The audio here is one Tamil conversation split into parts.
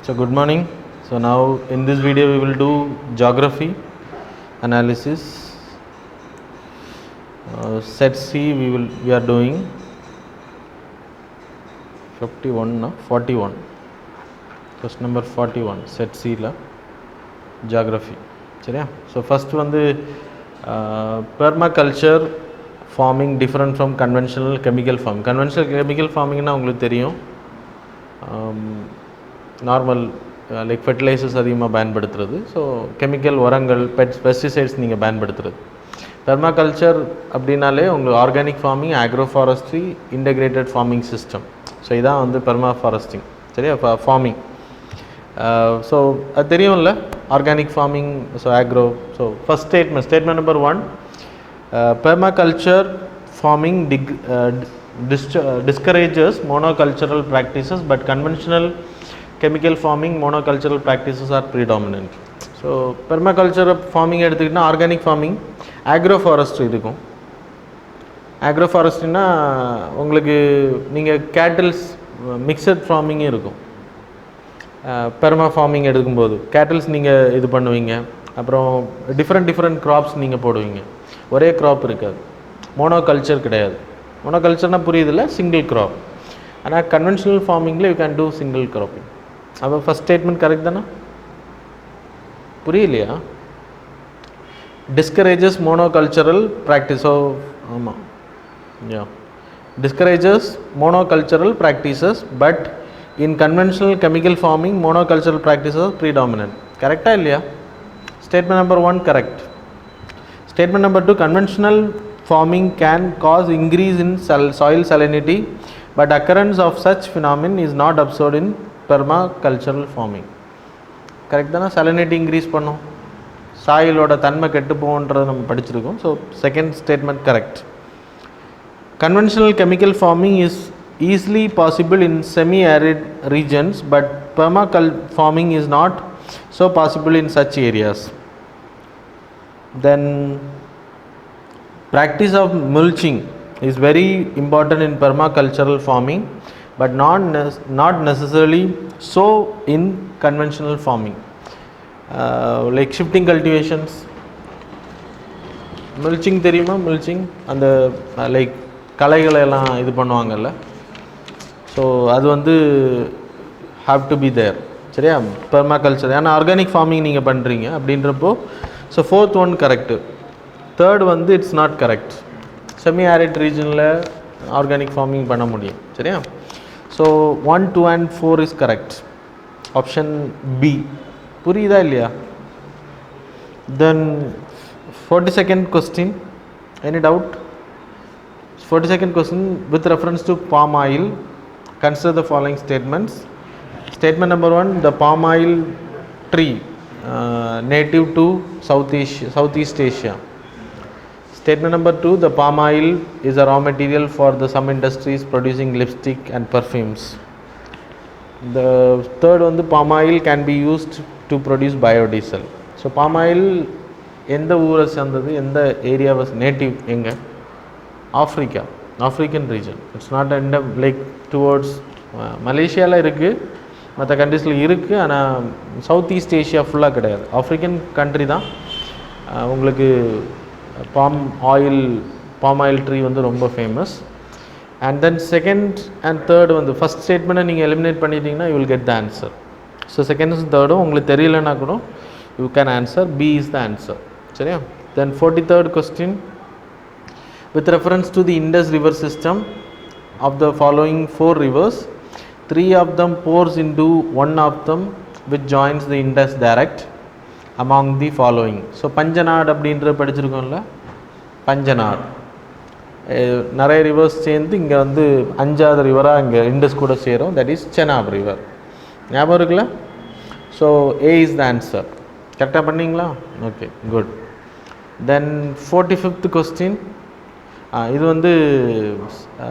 So good morning. So now in this video we will do geography analysis. Set C we are doing 41 question number 41 set C la geography சரியா. So first வந்து permaculture farming different from conventional chemical farming. Conventional chemical farming னா உங்களுக்கு தெரியும், நார்மல் லைக் ஃபெர்டிலைசர்ஸ் அதிகமாக பயன்படுத்துறது. ஸோ கெமிக்கல் உரங்கள் பெஸ்டிசைட்ஸ் நீங்கள் பயன்படுத்துறது. பெர்மாகல்ச்சர் அப்படின்னாலே உங்களுக்கு organic farming, agro forestry, integrated farming system. So இதான் வந்து பெர்மா ஃபாரஸ்டிங் சரியா, ஃபார்மிங். ஸோ அது தெரியும்ல, organic farming, so agro. So first statement number 1, permaculture farming discourages monocultural practices but conventional chemical farming monocultural practices are predominant. So permaculture farming எடுத்துக்கிட்டா ஆர்கானிக் ஃபார்மிங், ஆக்ரோ ஃபாரஸ்ட்ரி இருக்கும். ஆக்ரோ ஃபாரஸ்ட்ரினா உங்களுக்கு நீங்கள் கேட்டில்ஸ் மிக்சட் ஃபார்மிங்கும் இருக்கும். பெர்மா ஃபார்மிங் எடுக்கும்போது கேட்டில்ஸ் நீங்கள் இது பண்ணுவீங்க, அப்புறம் டிஃப்ரெண்ட் க்ராப்ஸ் நீங்கள் போடுவீங்க, ஒரே க்ராப் இருக்காது. மோனோகல்ச்சர் கிடையாது. மோனோகல்ச்சர்னால் புரியுதில்ல, சிங்கிள் க்ராப். ஆனால் கன்வென்ஷனல் ஃபார்மிங்கில் you can do single cropping. அப்போ ஃபஸ்ட் ஸ்டேட்மெண்ட் கரெக்ட் தானே? புரியலையா? Discourages monocultural practice. ஆமாம், yeah, discourages monocultural practices but in conventional chemical farming monocultural practices predominant. கரெக்டாக இல்லையா? Statement number 1 correct. Statement number 2, conventional farming can cause increase in soil salinity but occurrence of such phenomenon is not observed in permacultural farming. Correct தானே? salinity increase பண்ணும், சாயிலோட தன்மை கெட்டு போகுன்றதை நம்ம படிச்சிருக்கோம். So second statement correct. Conventional chemical farming is easily possible in semi-arid regions but permaculture farming is not so possible in such areas. Then practice of mulching is very important in permacultural farming but not necessarily so in conventional farming. Like shifting cultivations, mulching தெரியுமா? mulching அந்த லைக் களைகளை எல்லாம் இது பண்ணுவாங்கல்ல. ஸோ அது வந்து have to be there சரியா, பெர்மாகல்ச்சர். ஏன்னா ஆர்கானிக் ஃபார்மிங் நீங்கள் பண்ணுறீங்க அப்படின்றப்போ. So fourth one correct. Third வந்து it's not correct. Semi arid ரீஜனில் ஆர்கானிக் ஃபார்மிங் பண்ண முடியும் சரியா. So 1, 2 and 4 is correct. Option B. புரியுதா இல்லையா? Then 42nd question, any doubt? 42nd question, with reference to palm oil consider the following statements. Statement number 1, the palm oil tree native to Southeast Asia. Statement number 2, the palm oil is a raw material for some industries producing lipstick and perfumes. The third one, the palm oil can be used to produce biodiesel. So palm oil எந்த ஊரை சேர்ந்தது, எந்த ஏரியா வாஸ் நேட்டிவ், எங்கே? African region. It's not end like towards மலேசியாவில் இருக்குது, மற்ற கண்ட்ரீஸில் இருக்குது, ஆனால் சவுத் ஈஸ்ட் ஏஷியா ஃபுல்லாக கிடையாது, ஆஃப்ரிக்கன் கண்ட்ரி தான். உங்களுக்கு பாம் ஆயில் ட்ரீ வந்து ரொம்ப famous. And then second and third வந்து ஃபஸ்ட் ஸ்டேட்மெண்ட்டை நீங்கள் எலிமினேட் பண்ணிட்டீங்கன்னா you will get the answer. So செகண்டும் தேர்டும் உங்களுக்கு தெரியலன்னா கூட you can answer. B is the answer சரியா. Then 43rd question, with reference to the Indus river system, of the following 4 rivers, 3 of them pours into one of them which joins the Indus direct among the following. So Panchanadu அப்படின்ற படிச்சிருக்கோம்ல, பஞ்சநாடு நிறைய ரிவர்ஸ் சேர்ந்து இங்கே வந்து 5வது ரிவராக இங்கே இண்டஸ் கூட சேரும், தட் இஸ் செனாப் ரிவர். ஞாபகம் இருக்குல்ல? So A is the answer. கரெக்டாக பண்ணிங்களா? Okay, good. Then 45th question, இது வந்து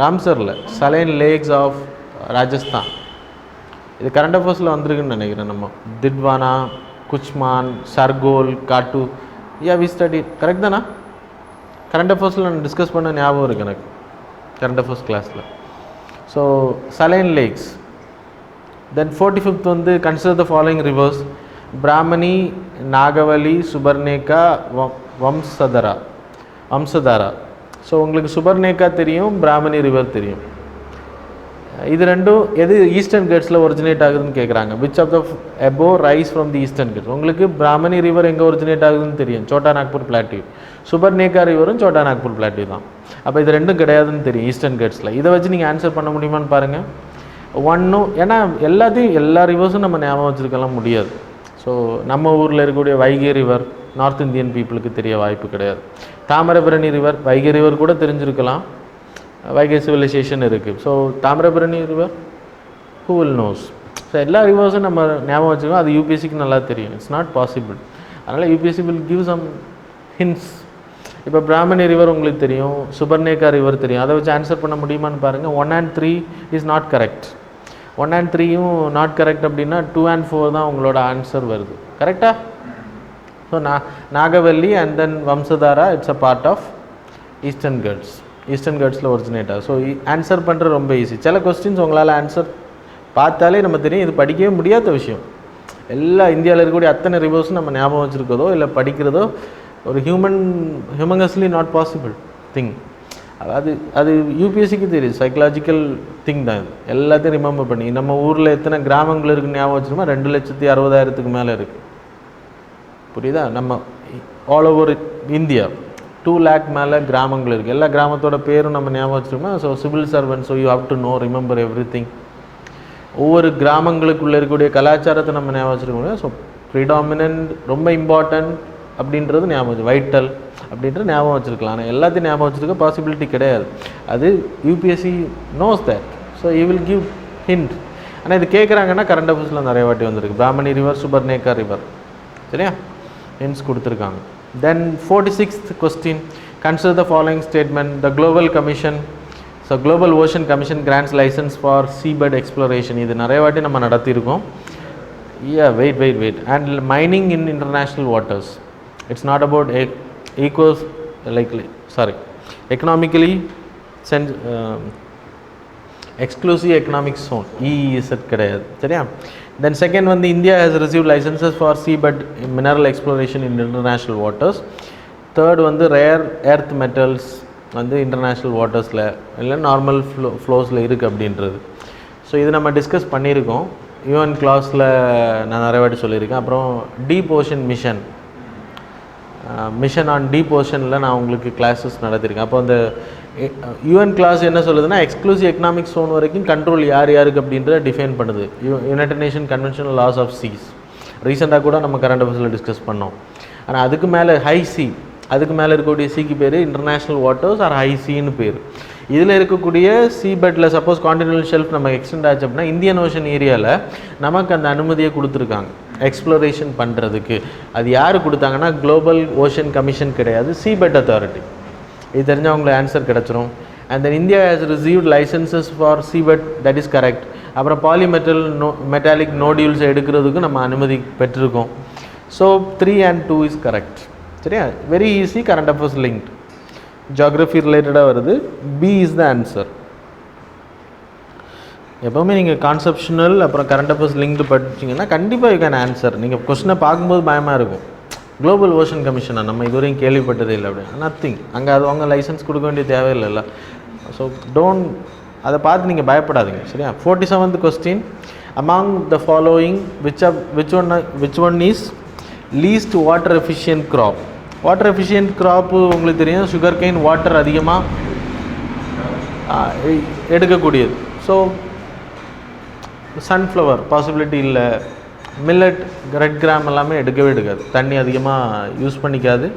ராம்சரில் சலைன் லேக்ஸ் ஆஃப் ராஜஸ்தான். இது கரண்ட் அஃபேர்ஸில் வந்திருக்குன்னு நினைக்கிறேன். நம்ம திட்வானா, குச்மான், சர்கோல், காட்டு, வி ஸ்டடி. கரெக்ட் தானா? கரண்ட் அஃபேர்ஸில் நான் டிஸ்கஸ் பண்ண ஞாபகம் இருக்குது எனக்கு, கரண்ட் அஃபேர்ஸ் கிளாஸில். So saline lakhs Then 45th வந்து consider the following rivers: Brahmani, Nagavali, Subarneka, Vamsadhara. So உங்களுக்கு சுபர்ணேக்கா தெரியும், பிராமணி ரிவர் தெரியும். இது ரெண்டும் எது ஈஸ்டர்ன் கேட்ஸில் ஒரிஜினேட் ஆகுதுன்னு கேட்குறாங்க. Which of the above rise from the eastern Ghats. உங்களுக்கு பிராமணி ரிவர் எங்கே ஒரிஜினேட் ஆகுதுன்னு தெரியும், சோட்டா நாக்பூர் பிளாட்டியூ. சுபர்ணேக்கா ரிவரும் சோட்டா நாக்பூர் பிளாட்டியூ தான். அப்போ இது ரெண்டும் கிடையாதுன்னு தெரியும் ஈஸ்டர்ன் கேட்ஸில். இதை வச்சு நீங்கள் ஆன்சர் பண்ண முடியுமான்னு பாருங்கள். ஒன்றும், ஏன்னா எல்லா ரிவர்ஸும் நம்ம ஞாபகம் வச்சுருக்கலாம் முடியாது. ஸோ நம்ம ஊரில் இருக்கக்கூடிய வைகை ரிவர் நார்த் இந்தியன் பீப்புளுக்கு தெரிய வாய்ப்பு கிடையாது. தாமிரபரணி ரிவர், வைகை ரிவர் கூட தெரிஞ்சிருக்கலாம், வைகை சிவிலைசேஷன் இருக்குது. So Thamirabarani river who will knows. So எல்லா ரிவர்ஸும் நம்ம ஞாபகம் வச்சுக்கோம், அது யூபிஎஸ்சிக்கு நல்லா தெரியும். It's not possible. அதனால் UPSC will give some hints. இப்போ பிராமணி ரிவர் உங்களுக்கு தெரியும், சுபர்ணேக்கா ரிவர் தெரியும், அதை வச்சு ஆன்சர் பண்ண முடியுமான்னு பாருங்கள். 1 and 3 is not correct. 1 and 3யும் நாட் கரெக்ட் அப்படின்னா 2 and 4 தான் உங்களோட ஆன்சர் வருது. கரெக்டாக? So Nagavali and then Vamsadhara it's a part of Eastern Ghats. Eastern கேட்ஸில் ஒரிஜினேட் ஆகும். ஸோ ஆன்சர் பண்ணுறது ரொம்ப ஈஸி. சில கொஸ்டின்ஸ் உங்களால் ஆன்சர் பார்த்தாலே நம்ம தெரியும், இது படிக்கவே முடியாத விஷயம். எல்லா இந்தியாவில் இருக்கக்கூடிய அத்தனை ரிவர்ஸும் நம்ம ஞாபகம் வச்சுருக்கதோ இல்லை படிக்கிறதோ ஒரு ஹியூமங்கஸ்லி நாட் பாசிபிள் திங். அது யூபிஎஸ்சிக்கு தெரியும், சைக்கலாஜிக்கல் திங் தான் இது. எல்லாத்தையும் ரிமெம்பர் பண்ணி நம்ம ஊரில் எத்தனை கிராமங்கள் இருக்குன்னு ஞாபகம் வச்சுருமா, 2,60,000 மேலே இருக்குது. புரியுதா? நம்ம ஆல் ஓவர் இந்தியா 2 lakh மேலே கிராமங்கள் இருக்குது. எல்லா கிராமத்தோட பேரும் நம்ம ஞாபகம் வச்சுருக்கோமா. So civil servant, so you have to know, remember everything. ஒவ்வொரு கிராமங்களுக்குள்ளே இருக்கக்கூடிய கலாச்சாரத்தை நம்ம ஞாபகம் வச்சுருக்கோம். ஸோ ப்ரிடாமினன்ட், ரொம்ப இம்பார்ட்டன்ட் அப்படின்றது ஞாபகம், வைட்டல் அப்படின்றது ஞாபகம் வச்சுருக்கலாம். ஆனால் எல்லாத்தையும் ஞாபகம் வச்சுருக்க பாசிபிலிட்டி கிடையாது. அது UPSC knows that. So you will give hint. ஆனால் இது கேட்குறாங்கன்னா கரண்ட் அஃபேர்ஸில் நிறைய வாட்டி வந்திருக்கு. பிராமணி ரிவர், சுபர்ணேக்கா ரிவர், சரியா ஹிண்ட்ஸ் கொடுத்துருக்காங்க. Then 46th question, consider the following statement. The global commission, so global ocean commission grants licence for seabed exploration. இது நிறைய வாட்டி நம்ம நடத்தியிருக்கோம். Wait and mining in international waters. It's not about economically exclusive economic zone, EEZ கிடையாது, சரியா? Then second வந்து India has received licenses for seabed mineral exploration in international waters. Third வந்து rare earth metals வந்து international watersல இல்லை நார்மல் ஃப்ளோஸில் இருக்குது அப்படின்றது. ஸோ இது நம்ம டிஸ்கஸ் பண்ணியிருக்கோம், யூஎன் கிளாஸில் நான் நிறைய வாட்டி சொல்லியிருக்கேன். அப்புறம் deep ocean mission on deep ஓஷனில் நான் உங்களுக்கு கிளாஸஸ் நடத்தியிருக்கேன். அப்போ அந்த யூஎன் கிளாஸ் என்ன சொல்லுதுன்னா, எக்ஸ்க்ளூசிவ் எக்கனாமிக் ஜோன் வரைக்கும் கண்ட்ரோல் யாருக்கு அப்படின்றத டிஃபைன் பண்ணுது united nation conventional laws of seas. ரீசெண்டாக கூட நம்ம கரண்ட் அஃபேர்ஸில் டிஸ்கஸ் பண்ணோம். ஆனால் அதுக்கு மேலே ஹை சி, அதுக்கு மேலே இருக்கக்கூடிய சீக்கு பேர் இன்டர்நேஷ்னல் வாட்டர்ஸ் ஆர் ஹை சீன்னு பேர். இதில் இருக்கக்கூடிய சீபெட்டில் சப்போஸ் கான்டினென்டல் ஷெல்ஃப் நம்ம எக்ஸ்டெண்ட் ஆச்சு அப்படின்னா இந்தியன் ஓஷன் ஏரியாவில் நமக்கு அந்த அனுமதியை கொடுத்துருக்காங்க எக்ஸ்ப்ளோரேஷன் பண்ணுறதுக்கு. அது யார் கொடுத்தாங்கன்னா குளோபல் ஓஷன் கமிஷன் கிடையாது, சீபெட் அத்தாரிட்டி. இது தெரிஞ்சால் அவங்களுக்கு ஆன்சர் கிடச்சிரும். And then India has received licenses for seabed, that is correct. அப்புறம் மெட்டாலிக் நோடியூல்ஸ் எடுக்கிறதுக்கு நம்ம அனுமதி பெற்றிருக்கோம். ஸோ 3 and 2 இஸ் கரெக்ட், சரியா? Very easy, current affairs linked, geography ரிலேட்டடாக வருது. B is the answer. எப்போவுமே நீங்கள் கான்செப்ஷனல் அப்புறம் கரண்ட் அஃபேர்ஸ் லிங்க்டு படிச்சிங்கன்னா கண்டிப்பாக யூ கேன் ஆன்சர். நீங்கள் கொஸ்டினை பார்க்கும்போது பயமாக இருக்கும், குளோபல் ஓஷன் கமிஷனாக நம்ம இதுவரையும் கேள்விப்பட்டதே இல்லை அப்படின்னு. நத்திங், அங்கே அது அவங்க லைசன்ஸ் கொடுக்க வேண்டிய தேவையில்லைல்ல. ஸோ அதை பார்த்து நீங்கள் பயப்படாதீங்க, சரியா? 47th question, among the following which one is least water efficient crop. Water efficient crop உங்களுக்கு தெரியும், சுகர் கேன் வாட்டர் அதிகமாக எடுக்கக்கூடியது. ஸோ சன்ஃப்ளவர் பாசிபிலிட்டி இல்லை, மில்லட், ரெட் கிராம் எல்லாமே எடுக்காது, தண்ணி அதிகமாக யூஸ் பண்ணிக்காது.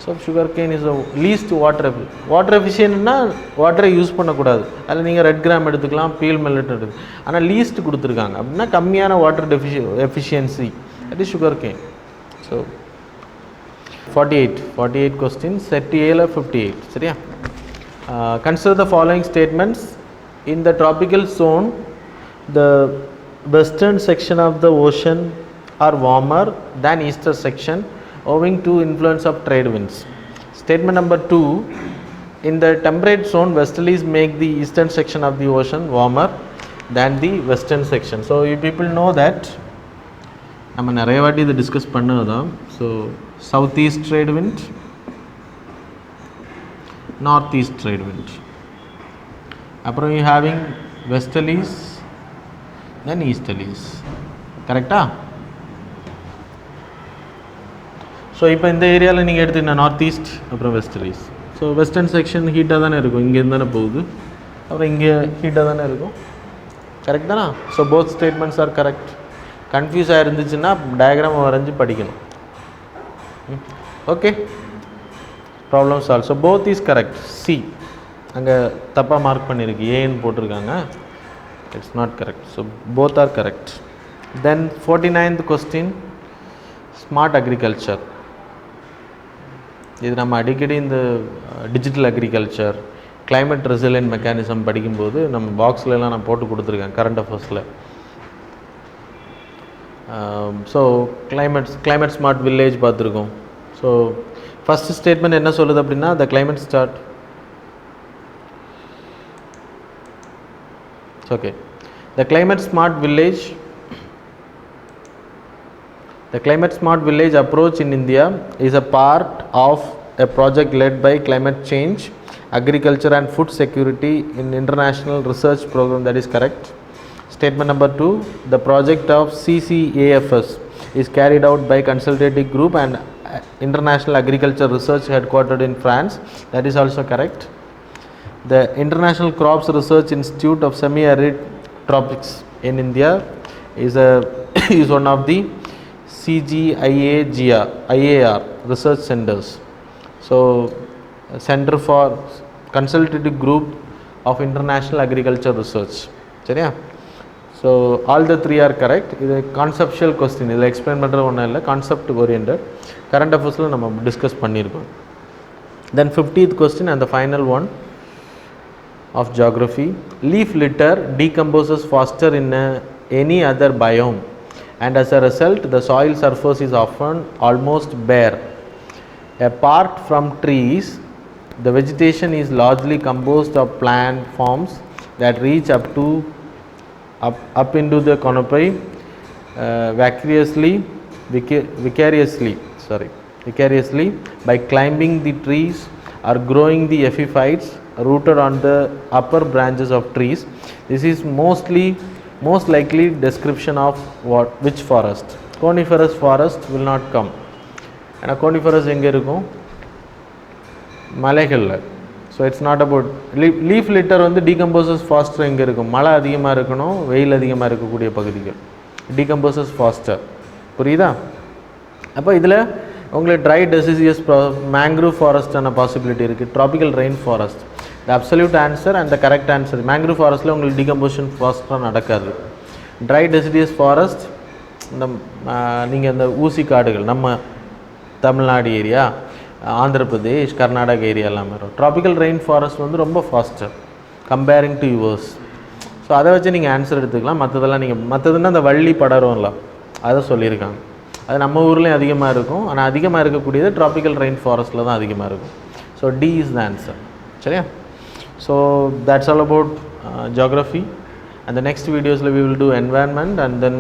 So sugar cane is least water எஃபிஷியன்ட்னா வாட்டரை யூஸ் பண்ணக்கூடாது. அதில் நீங்கள் ரெட் கிராம் எடுத்துக்கலாம், பீல் மில்லட் எடுத்து. ஆனால் லீஸ்ட் கொடுத்துருக்காங்க அப்படின்னா கம்மியான water efficiency, that is sugar cane. So 48 question, set ஏல 58, சரியா? Consider the following statements. In the tropical zone, the western section of the ocean are warmer than eastern section owing to influence of trade winds. Statement number 2, in the temperate zone, westerlies make the eastern section of the ocean warmer than the western section. So you people know that நம்ம நிறைய வாட்டி இதை டிஸ்கஸ் பண்ணது தான். So south east trade wind, north east trade wind, அப்புறம் you having westerlies then easterlies. கரெக்டா? ஸோ இப்போ இந்த ஏரியாவில் நீங்கள் எடுத்துக்கிட்டா நார்த் ஈஸ்ட் அப்புறம் வெஸ்டர்லீஸ். ஸோ வெஸ்டர்ன் செக்ஷன் ஹீட்டாக தானே இருக்கும், இங்கேருந்து தானே போகுது, அப்புறம் இங்கே ஹீட்டாக தானே இருக்கும். கரெக்ட் தானே? So both statements are correct. Confuse ஆகிருந்துச்சுன்னா டயக்ராம் வரைஞ்சி படிக்கணும். Okay, problem solve. So both is correct. C அங்கே தப்பாக மார்க் பண்ணியிருக்கு, ஏன்னு போட்டிருக்காங்க, it's not correct. So both are correct. Then 49th question, smart agriculture. இது நம்ம அடிக்கடி இந்த digital agriculture, climate resilient mechanism படிக்கும்போது நம்ம பாக்ஸ்லலாம் நான் போட்டு கொடுத்துருக்கேன் கரண்ட் அஃபேர்ஸில். ஸோ கிளைமேட் ஸ்மார்ட் வில்லேஜ் பார்த்துருக்கோம். ஸோ ஃபஸ்ட் ஸ்டேட்மெண்ட் என்ன சொல்லுது அப்படின்னா, the climate start okay the climate smart village. The Climate Smart Village approach in India is a part of a project led by Climate Change, Agriculture and Food Security in International Research Program. That is correct. Statement number 2, the project of CCAFS is carried out by consultative group and International Agriculture Research headquartered in France. That is also correct. The International Crops Research Institute of Semi-Arid Tropics in India is one of the CGIAR research centers. So Center for Consultative Group of International Agriculture Research. சரியா? So all the three are correct. இது கான்செப்ஷுவல் கொஸ்டின், இதில் எக்ஸ்பிளைன் பண்ணுறது ஒன்றும் இல்லை, கான்செப்ட் ஓரியன்ட். கரண்ட் அஃபேர்ஸில் நம்ம டிஸ்கஸ் பண்ணியிருக்கோம். Then 50th question and the final one of geography. Leaf litter decomposes faster in any other biome, and as a result the soil surface is often almost bare. Apart from trees, the vegetation is largely composed of plant forms that reach up into the canopy vicariously by climbing the trees or growing the epiphytes rooted on the upper branches of trees. This is most likely description of which forest? Coniferous forest will not come. And coniferous எங்கே இருக்கும்? மலைகளில். So it's not about leaf litter வந்து டீகம்போசஸ் ஃபாஸ்டர் எங்கே இருக்கும்? மழை அதிகமாக இருக்கணும், வெயில் அதிகமாக இருக்கக்கூடிய பகுதிகள். Decomposes faster. புரியுதா? அப்போ இதில் உங்களுக்கு ட்ரை டெசிசியஸ் மேங்க்ரூவ் ஃபாரஸ்டான பாசிபிலிட்டி இருக்குது, tropical rain forest. The absolute answer and the correct answer, mangrove ஃபாரஸ்ட்டில் உங்களுக்கு டீகம்போஷன் ஃபாஸ்ட்டாக நடக்காது. ட்ரை டெசிடியஸ் ஃபாரஸ்ட், இந்த நீங்கள் இந்த ஊசி காடுகள் நம்ம தமிழ்நாடு ஏரியா, ஆந்திர பிரதேஷ், கர்நாடகா ஏரியா எல்லாமே வரும். ட்ராபிக்கல் ரெயின் ஃபாரஸ்ட் வந்து ரொம்ப faster comparing to yours. So அதை வச்சு நீங்கள் ஆன்சர் எடுத்துக்கலாம். மற்றதெல்லாம் நீங்கள் மற்றதுன்னா அந்த வள்ளி படரும்ல, அதை சொல்லியிருக்காங்க. அது நம்ம ஊர்லேயும் அதிகமாக இருக்கும், ஆனால் அதிகமாக இருக்கக்கூடியது ட்ராபிக்கல் ரெயின் ஃபாரஸ்ட்டில் தான் அதிகமாக இருக்கும். So D is the answer. சரியா? So that's all about geography, and the next videos we will do environment, and then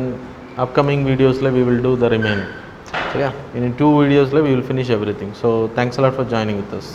upcoming videos we will do the remaining. So yeah, in 2 videos we will finish everything. So thanks a lot for joining with us.